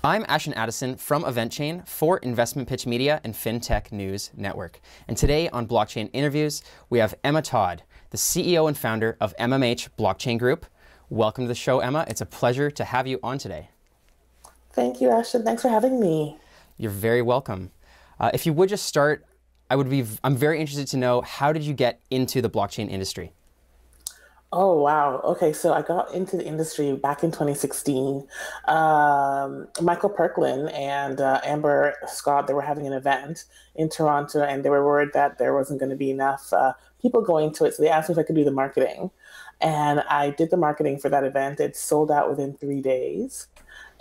I'm Ashton Addison from EventChain for Investment Pitch Media and FinTech News Network. And today on Blockchain Interviews, we have Emma Todd, the CEO and founder of MMH Blockchain Group. Welcome to the show, Emma. It's a pleasure to have you on today. Thank you, Ashton. Thanks for having me. You're very welcome. If you would just start, I'm very interested to know, how did you get into the blockchain industry? Oh, wow. Okay, so I got into the industry back in 2016. Michael Perklin and Amber Scott, they were having an event in Toronto, and they were worried that there wasn't going to be enough people going to it. So they asked me if I could do the marketing. And I did the marketing for that event. It sold out within 3 days.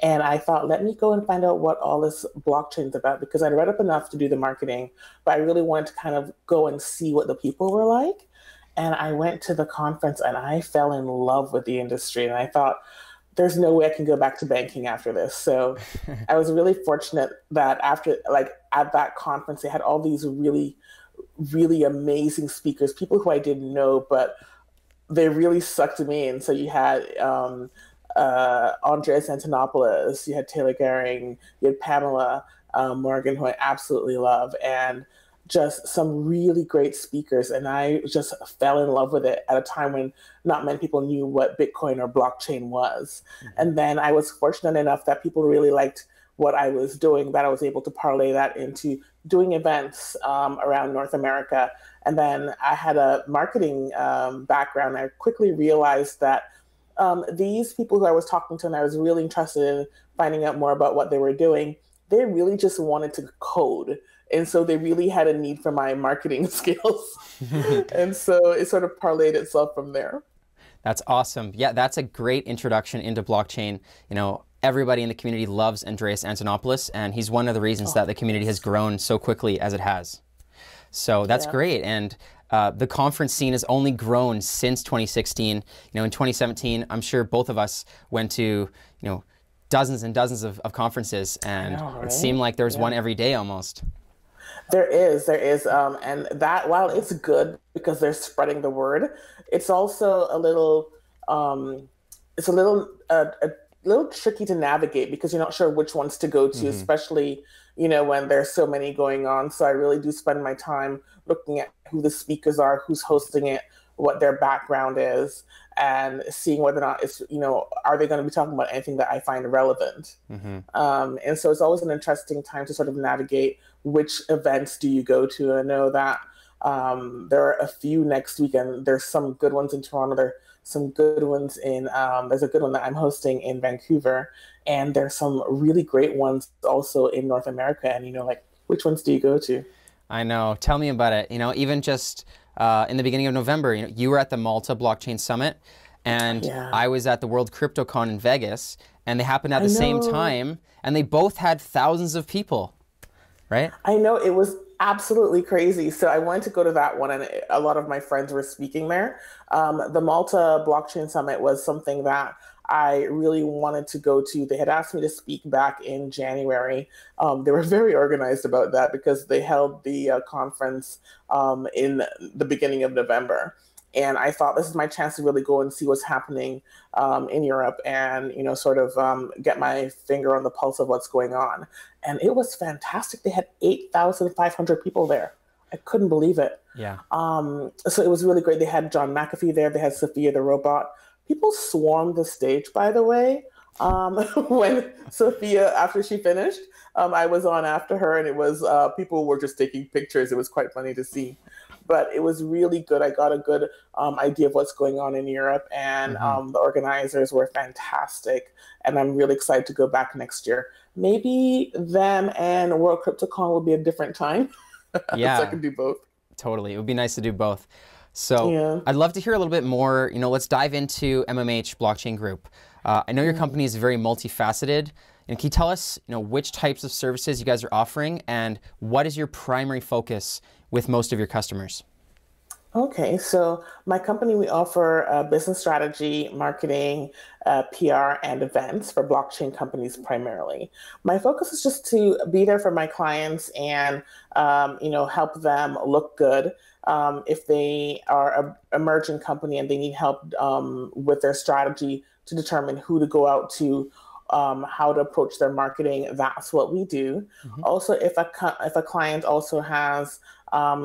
And I thought, let me go and find out what all this blockchain is about, because I'd read up enough to do the marketing, but I really wanted to kind of go and see what the people were like. And I went to the conference and I fell in love with the industry. And I thought, there's no way I can go back to banking after this. So I was really fortunate that at that conference, they had all these really, really amazing speakers, people who I didn't know, but they really sucked me in. So you had Andreas Antonopoulos, you had Taylor Gehring, you had Pamela Morgan, who I absolutely love, and just some really great speakers. And I just fell in love with it at a time when not many people knew what Bitcoin or blockchain was. Mm-hmm. And then I was fortunate enough that people really liked what I was doing, that I was able to parlay that into doing events around North America. And then I had a marketing background. I quickly realized that these people who I was talking to and I was really interested in finding out more about what they were doing, they really just wanted to code. And so they really had a need for my marketing skills. And so it sort of parlayed itself from there. That's awesome. Yeah, that's a great introduction into blockchain. You know, everybody in the community loves Andreas Antonopoulos, and he's one of the reasons that the community has grown so quickly as it has. So that's great. And the conference scene has only grown since 2016. You know, in 2017, I'm sure both of us went to, dozens and dozens of conferences, and it seemed like there was one every day almost. There is. And that, while it's good because they're spreading the word, it's also a little tricky to navigate because you're not sure which ones to go to, especially, when there's so many going on. So I really do spend my time looking at who the speakers are, who's hosting it, what their background is, and seeing whether or not it's, are they going to be talking about anything that I find relevant? And so it's always an interesting time to sort of navigate which events do you go to. I know that there are a few next week, and there's some good ones in Toronto. There's some good ones there's a good one that I'm hosting in Vancouver, and there's some really great ones also in North America. And, which ones do you go to? I know. Tell me about it. Even just in the beginning of November, you were at the Malta Blockchain Summit, and I was at the World CryptoCon in Vegas, and they happened at the same time, and they both had thousands of people, right? I know. It was absolutely crazy. So I wanted to go to that one, and a lot of my friends were speaking there. The Malta Blockchain Summit was something that I really wanted to go to. They had asked me to speak back in January. They were very organized about that because they held the conference in the beginning of November. And I thought, this is my chance to really go and see what's happening in Europe and, sort of get my finger on the pulse of what's going on. And it was fantastic. They had 8,500 people there. I couldn't believe it. Yeah. So it was really great. They had John McAfee there. They had Sophia the robot. People swarmed the stage, by the way. When Sophia, after she finished, I was on after her, and it was people were just taking pictures. It was quite funny to see. But it was really good. I got a good idea of what's going on in Europe, and the organizers were fantastic. And I'm really excited to go back next year. Maybe them and World CryptoCon will be a different time. Yeah, so I can do both. Totally. It would be nice to do both. So I'd love to hear a little bit more. Let's dive into MMH Blockchain Group. I know your company is very multifaceted. And can you tell us, which types of services you guys are offering, and what is your primary focus with most of your customers? Okay, so my company, we offer business strategy, marketing, PR, and events for blockchain companies primarily. My focus is just to be there for my clients and, help them look good. If they are an emerging company and they need help with their strategy to determine who to go out to how to approach their marketing, that's what we do. Also, if a client also has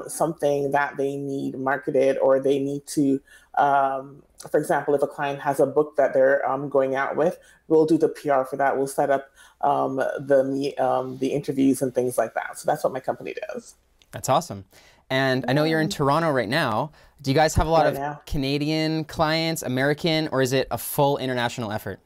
something that they need marketed, or they need to, for example, if a client has a book that they're going out with, we'll do the PR for that. We'll set up the interviews and things like that. So that's what my company does. That's awesome. And I know you're in Toronto right now. Do you guys have a lot of Canadian clients, American, or is it a full international effort?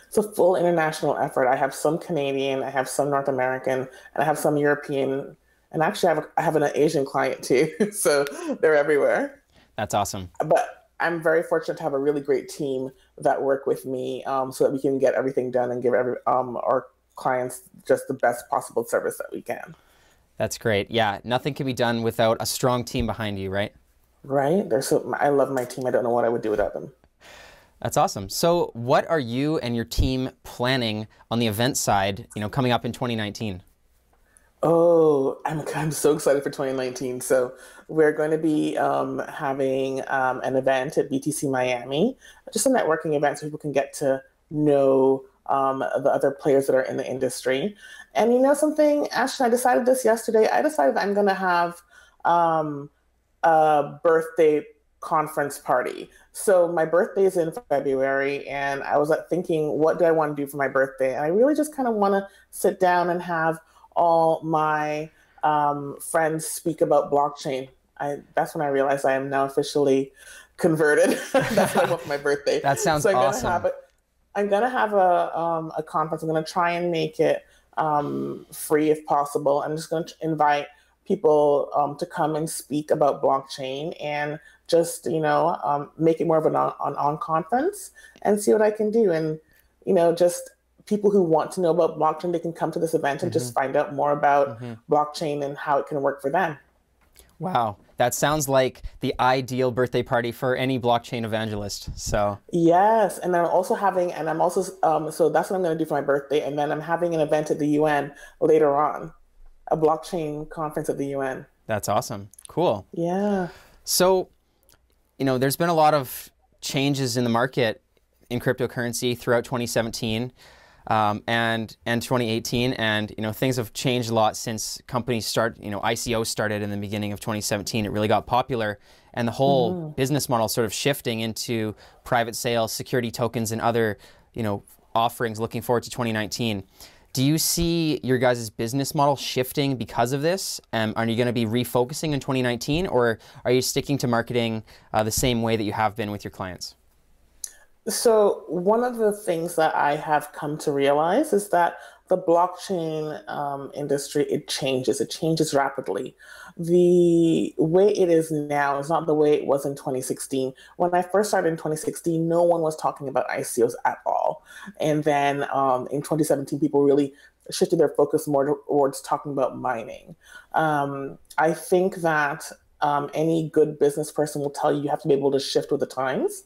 It's a full international effort. I have some Canadian, I have some North American, and I have some European, and actually I have an Asian client too. So they're everywhere. That's awesome. But I'm very fortunate to have a really great team that work with me, so that we can get everything done and give our clients just the best possible service that we can. That's great. Yeah, nothing can be done without a strong team behind you, right? Right. I love my team. I don't know what I would do without them. That's awesome. So what are you and your team planning on the event side, coming up in 2019? Oh, I'm so excited for 2019. So we're going to be having an event at BTC Miami, just a networking event so people can get to know the other players that are in the industry. And you know something, Ashton, I decided this yesterday. I decided that I'm going to have a birthday conference party. So my birthday is in February, and I was thinking, what do I want to do for my birthday? And I really just kind of want to sit down and have all my friends speak about blockchain. That's when I realized I am now officially converted. That's what I want for my birthday. That sounds awesome. I'm going to have a conference. I'm going to try and make it free if possible. I'm just going to invite people to come and speak about blockchain, and just, make it more of an on conference and see what I can do. And, just people who want to know about blockchain, they can come to this event and just find out more about blockchain and how it can work for them. Wow. That sounds like the ideal birthday party for any blockchain evangelist. So yes, and I'm also so that's what I'm going to do for my birthday, and then I'm having an event at the UN later on, a blockchain conference at the UN. That's awesome. Cool. Yeah. So, there's been a lot of changes in the market in cryptocurrency throughout 2017 and 2018, and things have changed a lot since companies ICO started in the beginning of 2017. It really got popular, and the whole business model sort of shifting into private sales, security tokens, and other offerings. Looking forward to 2019. Do you see your guys' business model shifting because of this? Are you going to be refocusing in 2019, or are you sticking to marketing the same way that you have been with your clients? So one of the things that I have come to realize is that the blockchain industry, it changes rapidly. The way it is now is not the way it was in 2016. When I first started in 2016, no one was talking about ICOs at all. And then in 2017, people really shifted their focus more towards talking about mining. I think that any good business person will tell you you have to be able to shift with the times.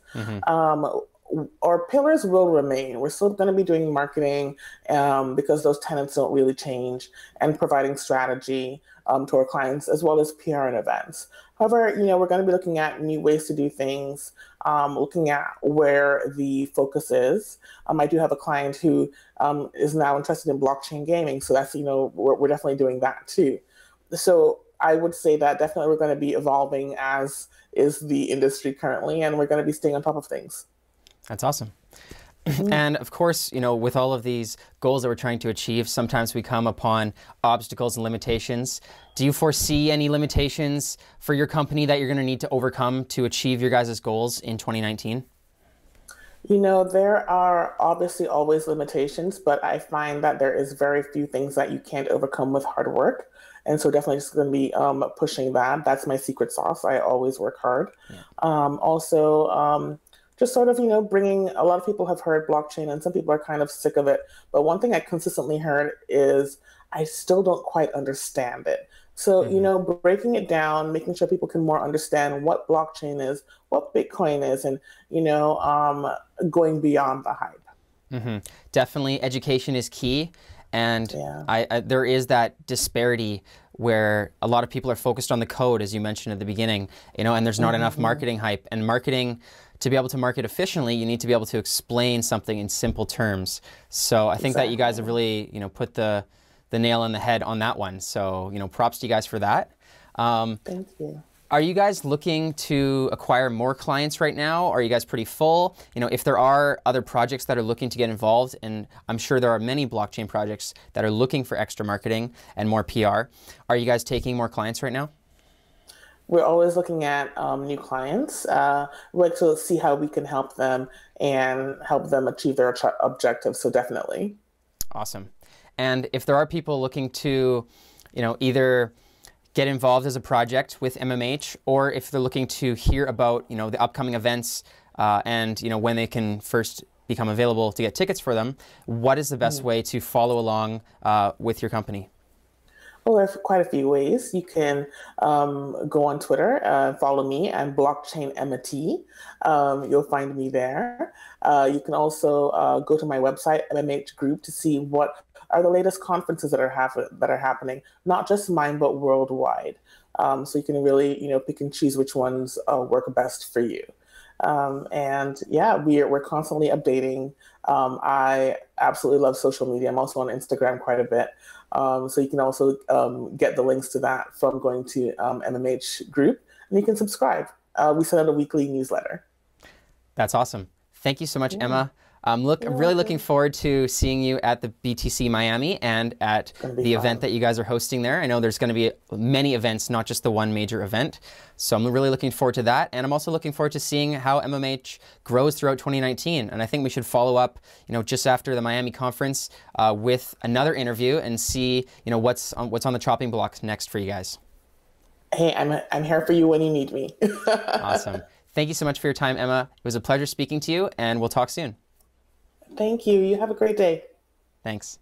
Our pillars will remain. We're still going to be doing marketing because those tenets don't really change, and providing strategy to our clients, as well as PR and events. However, we're going to be looking at new ways to do things, looking at where the focus is. I do have a client who is now interested in blockchain gaming, so that's, we're definitely doing that too. So I would say that definitely we're going to be evolving as is the industry currently, and we're going to be staying on top of things. That's awesome. And of course, with all of these goals that we're trying to achieve, sometimes we come upon obstacles and limitations. Do you foresee any limitations for your company that you're going to need to overcome to achieve your guys' goals in 2019? There are obviously always limitations, but I find that there is very few things that you can't overcome with hard work. And so definitely just going to be pushing that. That's my secret sauce. I always work hard. Yeah. Just sort of, bringing, a lot of people have heard blockchain and some people are kind of sick of it. But one thing I consistently heard is I still don't quite understand it. So, breaking it down, making sure people can more understand what blockchain is, what Bitcoin is, and, going beyond the hype. Definitely education is key. And there is that disparity where a lot of people are focused on the code, as you mentioned at the beginning, and there's not enough marketing hype. And marketing to be able to market efficiently, you need to be able to explain something in simple terms. So I think that you guys have really, put the nail on the head on that one. So, props to you guys for that. Thank you. Are you guys looking to acquire more clients right now? Are you guys pretty full? If there are other projects that are looking to get involved, and I'm sure there are many blockchain projects that are looking for extra marketing and more PR, are you guys taking more clients right now? We're always looking at new clients. We like to see how we can help them and help them achieve their objectives. So definitely. Awesome. And if there are people looking to, either get involved as a project with MMH, or if they're looking to hear about, the upcoming events and, when they can first become available to get tickets for them, what is the best way to follow along with your company? Well, there's quite a few ways. You can go on Twitter, follow me, and Blockchain Emma T. You'll find me there. You can also go to my website, MMH Group, to see what are the latest conferences that are happening, not just mine, but worldwide. So you can really, pick and choose which ones work best for you. And yeah, we're constantly updating. I absolutely love social media. I'm also on Instagram quite a bit. So you can also get the links to that from going to MMH Group, and you can subscribe. We send out a weekly newsletter. That's awesome. Thank you so much, Emma. I'm really looking forward to seeing you at the BTC Miami and at the event that you guys are hosting there. I know there's going to be many events, not just the one major event. So I'm really looking forward to that. And I'm also looking forward to seeing how MMH grows throughout 2019. And I think we should follow up, just after the Miami conference with another interview and see, what's on the chopping block next for you guys. Hey, I'm here for you when you need me. Awesome. Thank you so much for your time, Emma. It was a pleasure speaking to you, and we'll talk soon. Thank you. You have a great day. Thanks.